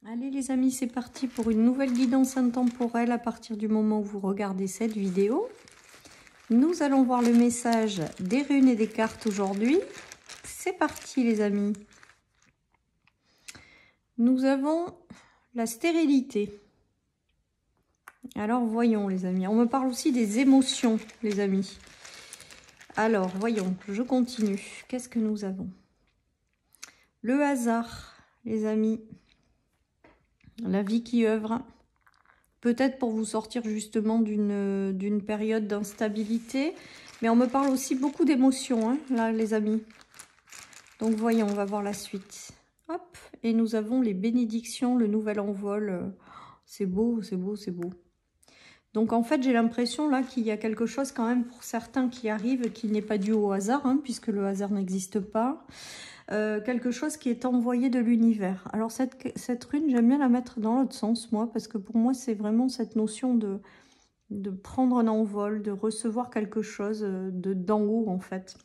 Allez les amis, c'est parti pour une nouvelle guidance intemporelle à partir du moment où vous regardez cette vidéo. Nous allons voir le message des runes et des cartes aujourd'hui. C'est parti les amis. Nous avons la stérilité. Alors voyons les amis, on me parle aussi des émotions les amis. Alors voyons, je continue. Qu'est-ce que nous avons? Le hasard les amis. La vie qui œuvre, peut-être pour vous sortir justement d'une période d'instabilité. Mais on me parle aussi beaucoup d'émotions, hein, là les amis. Donc voyons, on va voir la suite. Hop, et nous avons les bénédictions, le nouvel envol. C'est beau, c'est beau, c'est beau. Donc en fait, j'ai l'impression là qu'il y a quelque chose quand même pour certains qui arrive, qui n'est pas dû au hasard, hein, puisque le hasard n'existe pas. Quelque chose qui est envoyé de l'univers. Alors cette rune, j'aime bien la mettre dans l'autre sens, moi, parce que pour moi, c'est vraiment cette notion de prendre un envol, de recevoir quelque chose d'en haut, en fait.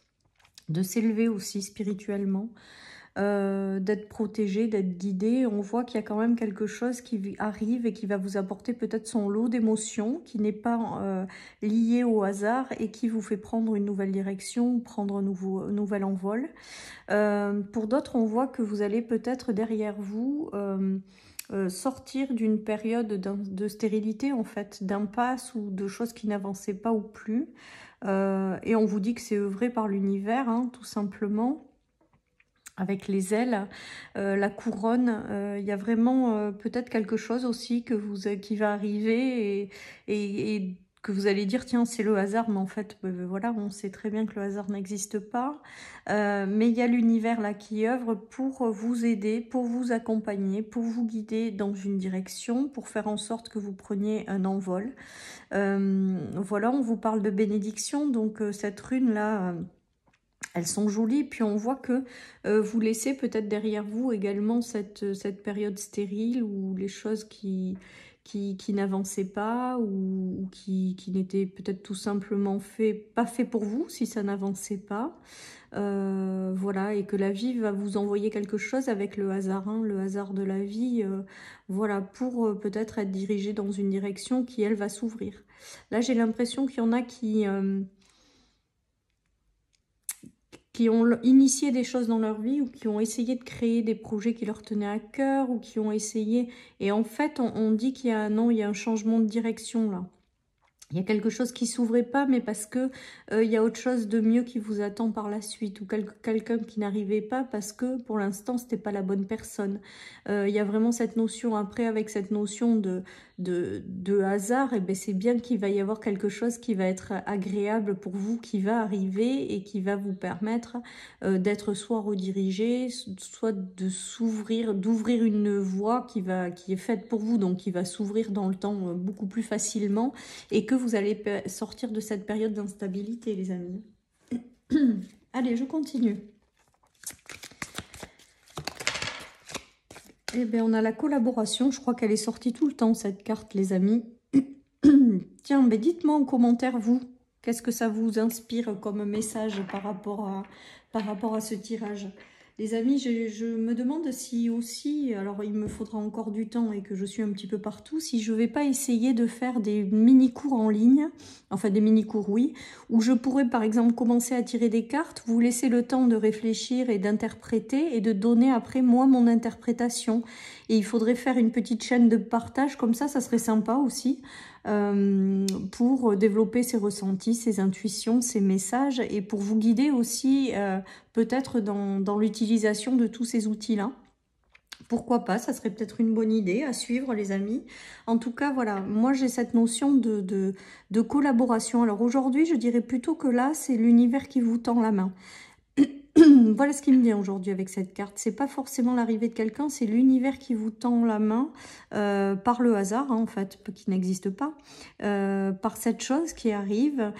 De s'élever aussi spirituellement. D'être protégé, d'être guidé. On voit qu'il y a quand même quelque chose qui arrive et qui va vous apporter peut-être son lot d'émotions, qui n'est pas lié au hasard et qui vous fait prendre une nouvelle direction, prendre un nouvel envol. Pour d'autres, on voit que vous allez peut-être derrière vous sortir d'une période de stérilité, en fait, d'impasse ou de choses qui n'avançaient pas ou plus. Et on vous dit que c'est œuvré par l'univers, hein, tout simplement. Avec les ailes, la couronne, il y a vraiment peut-être quelque chose aussi qui va arriver et que vous allez dire, tiens, c'est le hasard, mais en fait, voilà, on sait très bien que le hasard n'existe pas. Mais il y a l'univers là qui œuvre pour vous aider, pour vous accompagner, pour vous guider dans une direction, pour faire en sorte que vous preniez un envol. Voilà, on vous parle de bénédiction, donc cette rune-là... elles sont jolies, puis on voit que vous laissez peut-être derrière vous également cette période stérile où les choses qui n'avançaient pas ou qui n'étaient peut-être tout simplement pas fait pour vous si ça n'avançait pas. Voilà, et que la vie va vous envoyer quelque chose avec le hasard, hein, le hasard de la vie, voilà, pour peut-être être dirigé dans une direction qui, elle, va s'ouvrir. Là, j'ai l'impression qu'il y en a qui ont initié des choses dans leur vie ou qui ont essayé de créer des projets qui leur tenaient à cœur ou qui ont essayé... Et en fait, on dit qu'il y a un changement de direction là. Il y a quelque chose qui s'ouvrait pas, mais parce que il y a autre chose de mieux qui vous attend par la suite, ou quelqu'un qui n'arrivait pas parce que pour l'instant c'était pas la bonne personne. Il y a vraiment cette notion après avec cette notion de hasard, et ben c'est bien qu'il va y avoir quelque chose qui va être agréable pour vous, qui va arriver et qui va vous permettre d'être soit redirigé, soit de d'ouvrir une voie qui est faite pour vous, donc qui va s'ouvrir dans le temps beaucoup plus facilement. Et que vous allez sortir de cette période d'instabilité, les amis. Allez, je continue. Eh bien, on a la collaboration. Je crois qu'elle est sortie tout le temps, cette carte, les amis. Tiens, mais dites-moi en commentaire, vous, qu'est-ce que ça vous inspire comme message par rapport à ce tirage? Les amis, je me demande si aussi, alors il me faudra encore du temps et que je suis un petit peu partout, si je ne vais pas essayer de faire des mini-cours en ligne, enfin des mini-cours oui, où je pourrais par exemple commencer à tirer des cartes, vous laisser le temps de réfléchir et d'interpréter et de donner après moi mon interprétation. Et il faudrait faire une petite chaîne de partage, comme ça serait sympa aussi. Pour développer ses ressentis, ses intuitions, ses messages et pour vous guider aussi peut-être dans l'utilisation de tous ces outils-là. Pourquoi pas, ça serait peut-être une bonne idée à suivre les amis. En tout cas, voilà, moi j'ai cette notion de collaboration. Alors aujourd'hui, je dirais plutôt que là, c'est l'univers qui vous tend la main. Voilà ce qui me vient aujourd'hui avec cette carte. C'est pas forcément l'arrivée de quelqu'un, c'est l'univers qui vous tend la main par le hasard, hein, en fait, qui n'existe pas, par cette chose qui arrive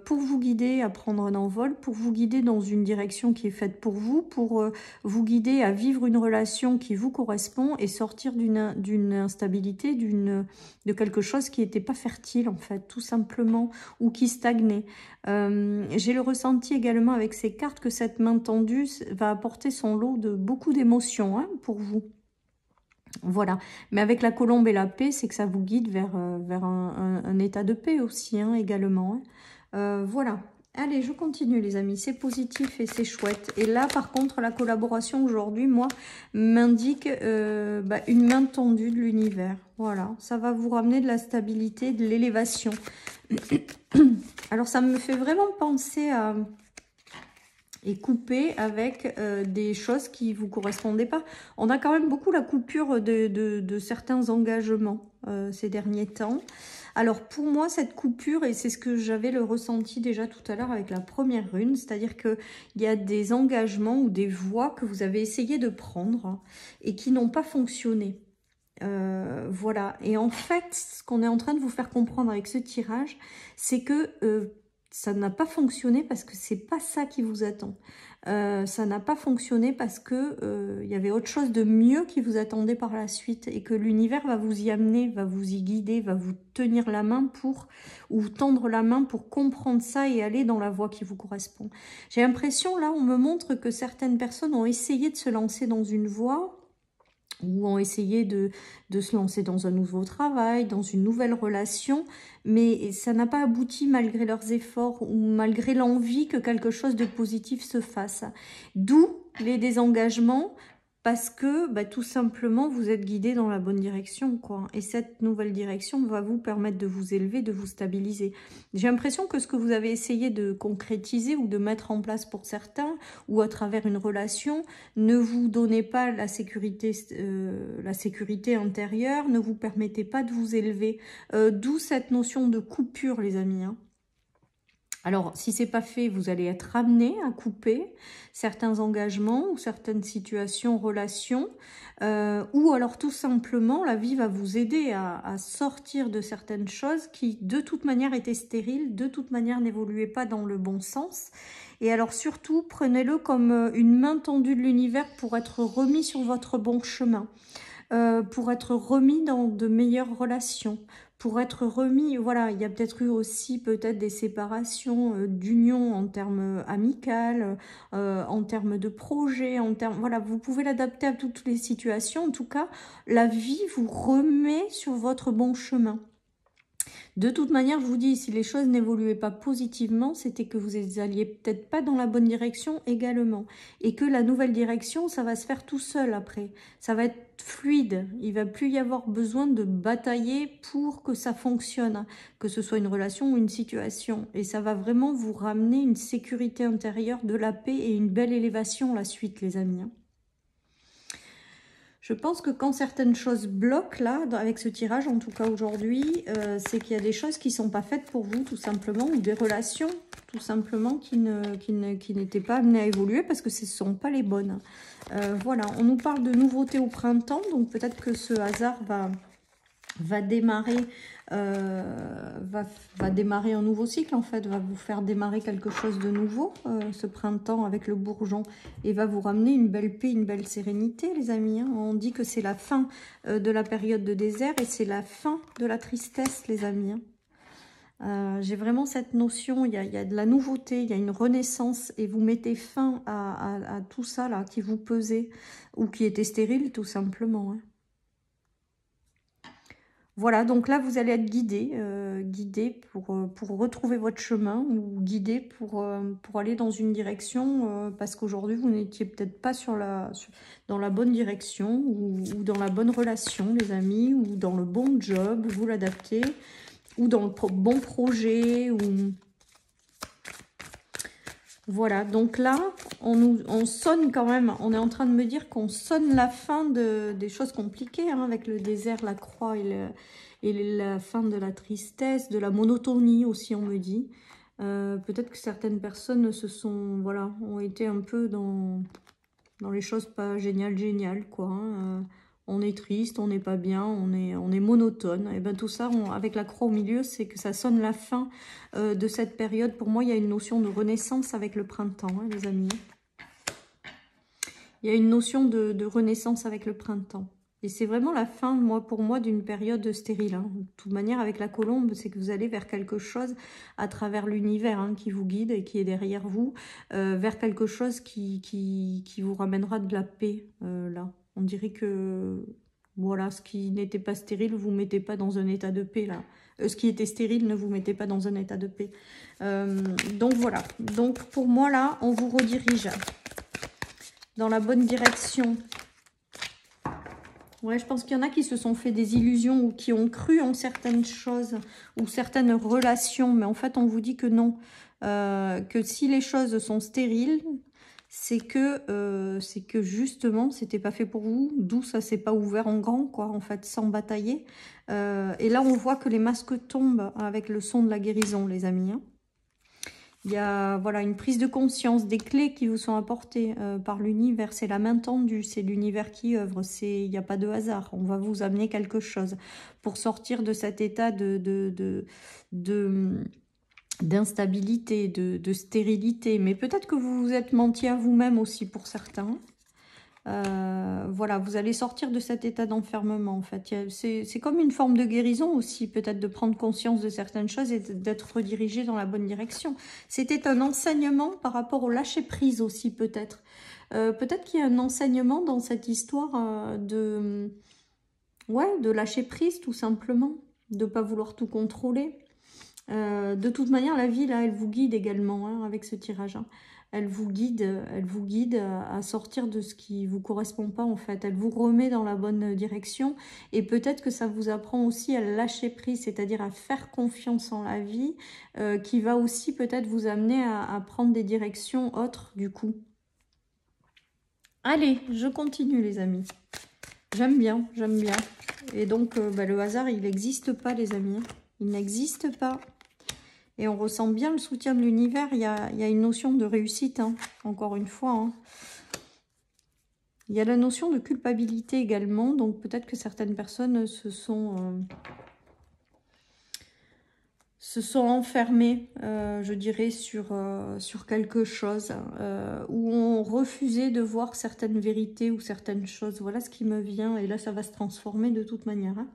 pour vous guider à prendre un envol, pour vous guider dans une direction qui est faite pour vous guider à vivre une relation qui vous correspond et sortir d'une instabilité, de quelque chose qui n'était pas fertile, en fait, tout simplement, ou qui stagnait. J'ai le ressenti également avec ces cartes que cette main tendue va apporter son lot de beaucoup d'émotions, hein, pour vous. Voilà, mais avec la colombe et la paix, c'est que ça vous guide vers, vers un état de paix aussi, hein, également. Hein. Voilà. Allez, je continue les amis, c'est positif et c'est chouette. Et là, par contre, la collaboration aujourd'hui, moi, m'indique une main tendue de l'univers. Voilà, ça va vous ramener de la stabilité, de l'élévation. Alors, ça me fait vraiment penser à... et couper avec des choses qui ne vous correspondaient pas. On a quand même beaucoup la coupure de certains engagements ces derniers temps. Alors pour moi, cette coupure, et c'est ce que j'avais le ressenti déjà tout à l'heure avec la première rune, c'est-à-dire qu'il y a des engagements ou des voies que vous avez essayé de prendre et qui n'ont pas fonctionné. Voilà, et en fait, ce qu'on est en train de vous faire comprendre avec ce tirage, c'est que ça n'a pas fonctionné parce que c'est pas ça qui vous attend. Ça n'a pas fonctionné parce que y avait autre chose de mieux qui vous attendait par la suite et que l'univers va vous y amener, va vous y guider, va vous tenir la main pour, ou tendre la main pour comprendre ça et aller dans la voie qui vous correspond. J'ai l'impression, là, on me montre que certaines personnes ont essayé de se lancer dans une voie ou ont essayé de se lancer dans un nouveau travail, dans une nouvelle relation, mais ça n'a pas abouti malgré leurs efforts ou malgré l'envie que quelque chose de positif se fasse. D'où les désengagements, parce que tout simplement vous êtes guidé dans la bonne direction, quoi. Et cette nouvelle direction va vous permettre de vous élever, de vous stabiliser. J'ai l'impression que ce que vous avez essayé de concrétiser ou de mettre en place pour certains, ou à travers une relation, ne vous donnait pas la sécurité intérieure, ne vous permettait pas de vous élever. D'où cette notion de coupure, les amis, hein. Alors, si c'est pas fait, vous allez être amené à couper certains engagements ou certaines situations, relations, ou alors tout simplement, la vie va vous aider à sortir de certaines choses qui, de toute manière, étaient stériles, de toute manière, n'évoluaient pas dans le bon sens. Et alors, surtout, prenez-le comme une main tendue de l'univers pour être remis sur votre bon chemin. Pour être remis dans de meilleures relations, pour être remis, voilà, il y a peut-être eu aussi peut-être des séparations d'union en termes amical, en termes de projet, en termes, voilà, vous pouvez l'adapter à toutes les situations. En tout cas, la vie vous remet sur votre bon chemin. De toute manière, je vous dis, si les choses n'évoluaient pas positivement, c'était que vous alliez peut-être pas dans la bonne direction également. Et que la nouvelle direction, ça va se faire tout seul après. Ça va être fluide. Il va plus y avoir besoin de batailler pour que ça fonctionne, que ce soit une relation ou une situation. Et ça va vraiment vous ramener une sécurité intérieure, de la paix et une belle élévation la suite, les amis. Je pense que quand certaines choses bloquent, là, avec ce tirage, en tout cas aujourd'hui, c'est qu'il y a des choses qui ne sont pas faites pour vous, tout simplement, ou des relations, tout simplement, qui n'étaient pas amenées à évoluer parce que ce ne sont pas les bonnes. Voilà, on nous parle de nouveautés au printemps, donc peut-être que ce hasard va démarrer va démarrer un nouveau cycle, en fait, va vous faire démarrer quelque chose de nouveau ce printemps avec le bourgeon et va vous ramener une belle paix, une belle sérénité, les amis, hein. On dit que c'est la fin de la période de désert et c'est la fin de la tristesse, les amis, hein. J'ai vraiment cette notion, il y a de la nouveauté, il y a une renaissance et vous mettez fin à tout ça là qui vous pesait ou qui était stérile tout simplement, hein. Voilà, donc là, vous allez être guidé, pour retrouver votre chemin ou guidé pour aller dans une direction parce qu'aujourd'hui, vous n'étiez peut-être pas dans la bonne direction ou dans la bonne relation, les amis, ou dans le bon job, vous l'adaptez, ou dans le bon projet, ou... Voilà, donc là, on sonne quand même, on est en train de me dire qu'on sonne la fin des choses compliquées, hein, avec le désert, la croix et la fin de la tristesse, de la monotonie aussi, on me dit. Peut-être que certaines personnes voilà, ont été un peu dans les choses pas géniales, quoi, hein. On est triste, on n'est pas bien, on est monotone. Et bien tout ça, avec la croix au milieu, c'est que ça sonne la fin de cette période. Pour moi, il y a une notion de renaissance avec le printemps, hein, les amis. Il y a une notion de renaissance avec le printemps. Et c'est vraiment la fin, pour moi, d'une période stérile, hein. De toute manière, avec la colombe, c'est que vous allez vers quelque chose à travers l'univers, hein, qui vous guide et qui est derrière vous, vers quelque chose qui vous ramènera de la paix, là. On dirait que Voilà, ce qui n'était pas stérile, vous ne mettez pas dans un état de paix, là. Ce qui était stérile, ne vous mettez pas dans un état de paix. Donc, voilà. Donc, pour moi, là, on vous redirige dans la bonne direction. Ouais, je pense qu'il y en a qui se sont fait des illusions ou qui ont cru en certaines choses ou certaines relations. Mais en fait, on vous dit que non. Que si les choses sont stériles, c'est que justement, c'était pas fait pour vous. D'où ça s'est pas ouvert en grand, quoi, en fait, sans batailler. Et là, on voit que les masques tombent avec le son de la guérison, les amis, hein. Il y a voilà, une prise de conscience des clés qui vous sont apportées par l'univers. C'est la main tendue, c'est l'univers qui œuvre. Il n'y a pas de hasard. On va vous amener quelque chose pour sortir de cet état d'instabilité, de stérilité. Mais peut-être que vous vous êtes menti à vous-même aussi pour certains. Voilà, vous allez sortir de cet état d'enfermement en fait. C'est comme une forme de guérison aussi, peut-être de prendre conscience de certaines choses et d'être redirigé dans la bonne direction. C'était un enseignement par rapport au lâcher-prise aussi peut-être. Peut-être qu'il y a un enseignement dans cette histoire de lâcher-prise tout simplement, de ne pas vouloir tout contrôler. De toute manière, la vie, là, elle vous guide également hein, avec ce tirage. Hein. Elle vous guide à sortir de ce qui vous correspond pas, en fait. Elle vous remet dans la bonne direction. Et peut-être que ça vous apprend aussi à lâcher prise, c'est-à-dire à faire confiance en la vie, qui va aussi peut-être vous amener à prendre des directions autres, du coup. Allez, je continue, les amis. J'aime bien, j'aime bien. Et donc, le hasard, il n'existe pas, les amis. Il n'existe pas. Et on ressent bien le soutien de l'univers. Il y a une notion de réussite, hein, encore une fois. Hein. Il y a la notion de culpabilité également. Donc peut-être que certaines personnes se sont enfermées, je dirais, sur quelque chose. Ou ont refusé de voir certaines vérités ou certaines choses. Voilà ce qui me vient. Et là, ça va se transformer de toute manière. Hein.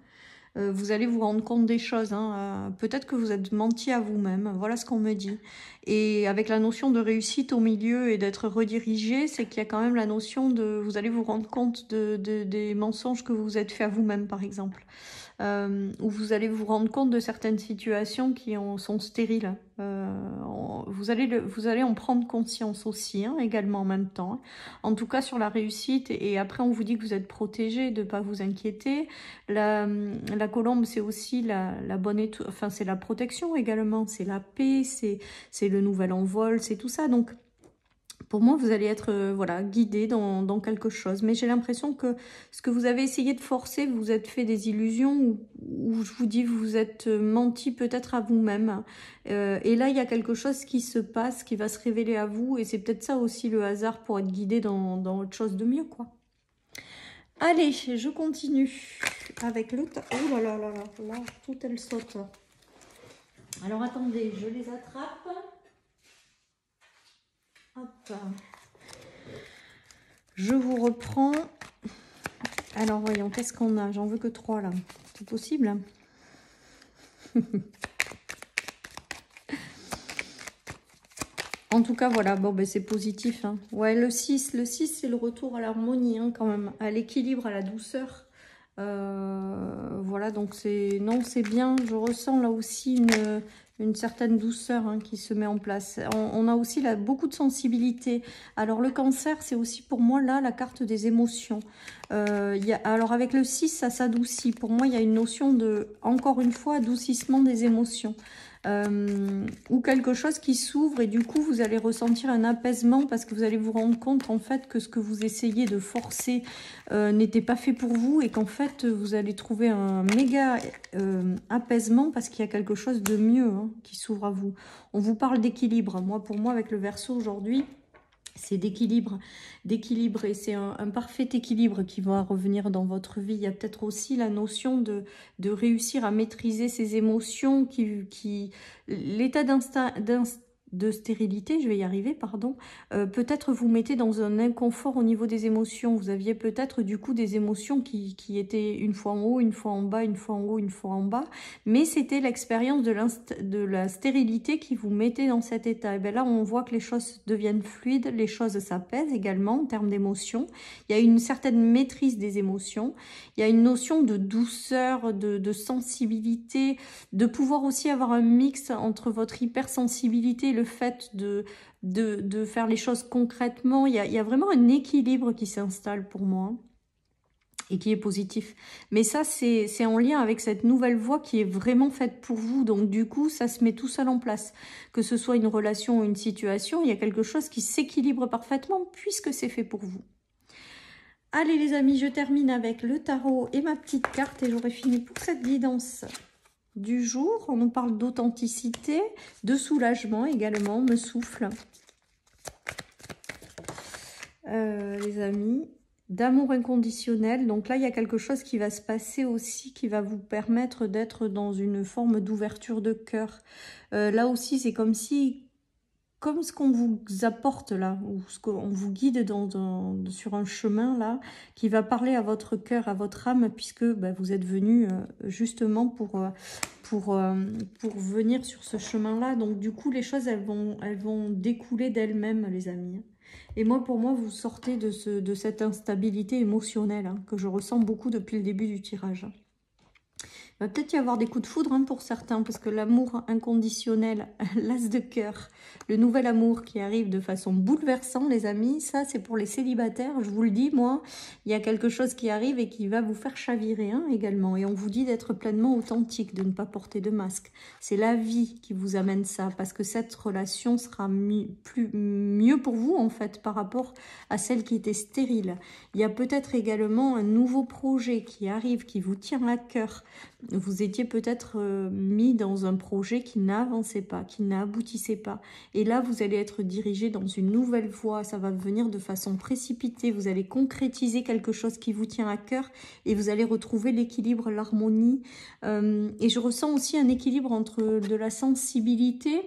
Vous allez vous rendre compte des choses. Hein. Peut-être que vous êtes menti à vous-même. Voilà ce qu'on me dit. Et avec la notion de réussite au milieu et d'être redirigé, c'est qu'il y a quand même la notion de... Vous allez vous rendre compte des mensonges que vous vous êtes fait à vous-même, par exemple. Où vous allez vous rendre compte de certaines situations qui sont stériles. Vous allez en prendre conscience aussi, hein, également en même temps. Hein. En tout cas, sur la réussite. Et après, on vous dit que vous êtes protégé, de ne pas vous inquiéter. La colombe, c'est aussi la bonne étoile. Enfin, c'est la protection également. C'est la paix, c'est le nouvel envol, c'est tout ça. Donc, pour moi, vous allez être voilà, guidé dans quelque chose. Mais j'ai l'impression que ce que vous avez essayé de forcer, vous vous êtes fait des illusions où je vous dis, vous vous êtes menti peut-être à vous-même. Et là, il y a quelque chose qui se passe, qui va se révéler à vous. Et c'est peut-être ça aussi le hasard pour être guidé dans autre chose de mieux, quoi. Allez, je continue avec le... Oh là là là là, là, tout elle saute. Alors attendez, je les attrape. Hop. Je vous reprends. Alors voyons, qu'est-ce qu'on a? J'en veux que 3 là. C'est possible? En tout cas, voilà, bon, ben, c'est positif. Hein. Ouais, le 6, c'est le retour à l'harmonie, hein, quand même, à l'équilibre, à la douceur. Voilà, donc c'est bien. Je ressens là aussi une certaine douceur hein, qui se met en place. On a aussi là, beaucoup de sensibilité. Alors, le cancer, c'est aussi pour moi, là, la carte des émotions. Alors, avec le 6, ça s'adoucit. Pour moi, il y a une notion de, encore une fois, adoucissement des émotions. Ou quelque chose qui s'ouvre et du coup vous allez ressentir un apaisement parce que vous allez vous rendre compte en fait que ce que vous essayez de forcer n'était pas fait pour vous et qu'en fait vous allez trouver un méga apaisement parce qu'il y a quelque chose de mieux hein, qui s'ouvre à vous. On vous parle d'équilibre. Pour moi avec le Verseau aujourd'hui, c'est d'équilibre et c'est un parfait équilibre qui va revenir dans votre vie. Il y a peut-être aussi la notion de réussir à maîtriser ses émotions, l'état de stérilité, je vais y arriver, pardon, peut-être vous mettez dans un inconfort au niveau des émotions. Vous aviez peut-être du coup des émotions qui étaient une fois en haut, une fois en bas, une fois en haut, une fois en bas, mais c'était l'expérience de la stérilité qui vous mettait dans cet état. Et bien là, on voit que les choses deviennent fluides, les choses s'apaisent également en termes d'émotions. Il y a une certaine maîtrise des émotions, il y a une notion de douceur, de sensibilité, de pouvoir aussi avoir un mix entre votre hypersensibilité et le fait de faire les choses concrètement. Il y a vraiment un équilibre qui s'installe pour moi et qui est positif. Mais ça, c'est en lien avec cette nouvelle voie qui est vraiment faite pour vous. Donc du coup, ça se met tout seul en place. Que ce soit une relation ou une situation, il y a quelque chose qui s'équilibre parfaitement puisque c'est fait pour vous. Allez les amis, je termine avec le tarot et ma petite carte et j'aurai fini pour cette guidance du jour. On nous parle d'authenticité, de soulagement également, me souffle. Les amis, d'amour inconditionnel. Donc là, il y a quelque chose qui va se passer aussi, qui va vous permettre d'être dans une forme d'ouverture de cœur. Là aussi, c'est comme si... Comme ce qu'on vous apporte là, ou ce qu'on vous guide sur un chemin là, qui va parler à votre cœur, à votre âme, puisque vous êtes venu justement pour venir sur ce chemin-là. Donc du coup, les choses, elles vont découler d'elles-mêmes, les amis. Et moi, pour moi, vous sortez de cette instabilité émotionnelle que je ressens beaucoup depuis le début du tirage. Il va peut-être y avoir des coups de foudre pour certains, parce que l'amour inconditionnel, l'as de cœur, le nouvel amour qui arrive de façon bouleversante, les amis, ça c'est pour les célibataires, je vous le dis, moi, il y a quelque chose qui arrive et qui va vous faire chavirer également. Et on vous dit d'être pleinement authentique, de ne pas porter de masque. C'est la vie qui vous amène ça, parce que cette relation sera mieux pour vous, en fait, par rapport à celle qui était stérile. Il y a peut-être également un nouveau projet qui arrive, qui vous tient à cœur. Vous étiez peut-être mis dans un projet qui n'avançait pas, qui n'aboutissait pas. Et là, vous allez être dirigé dans une nouvelle voie. Ça va venir de façon précipitée. Vous allez concrétiser quelque chose qui vous tient à cœur et vous allez retrouver l'équilibre, l'harmonie. Et je ressens aussi un équilibre entre de la sensibilité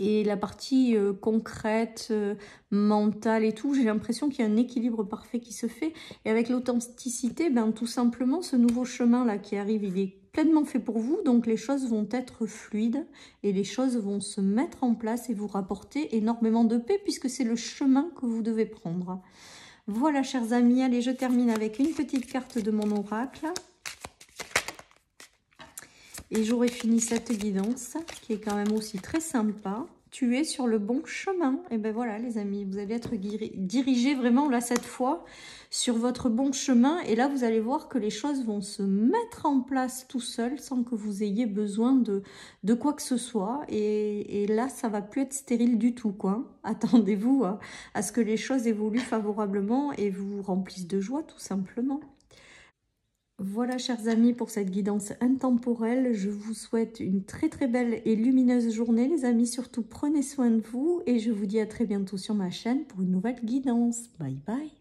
et la partie concrète, mentale et tout. J'ai l'impression qu'il y a un équilibre parfait qui se fait. Et avec l'authenticité, tout simplement, ce nouveau chemin-là qui arrive, il est pleinement fait pour vous. Donc les choses vont être fluides et les choses vont se mettre en place et vous rapporter énormément de paix puisque c'est le chemin que vous devez prendre. Voilà, chers amis. Allez, je termine avec une petite carte de mon oracle. Et j'aurai fini cette guidance qui est quand même aussi très sympa. Tu es sur le bon chemin. Et ben voilà les amis, vous allez être dirigés vraiment là cette fois sur votre bon chemin. Et là vous allez voir que les choses vont se mettre en place tout seul sans que vous ayez besoin de quoi que ce soit. Et là ça va plus être stérile du tout quoi. Attendez-vous à ce que les choses évoluent favorablement et vous remplissent de joie tout simplement. Voilà, chers amis, pour cette guidance intemporelle. Je vous souhaite une très très belle et lumineuse journée, les amis. Surtout, prenez soin de vous et je vous dis à très bientôt sur ma chaîne pour une nouvelle guidance. Bye bye.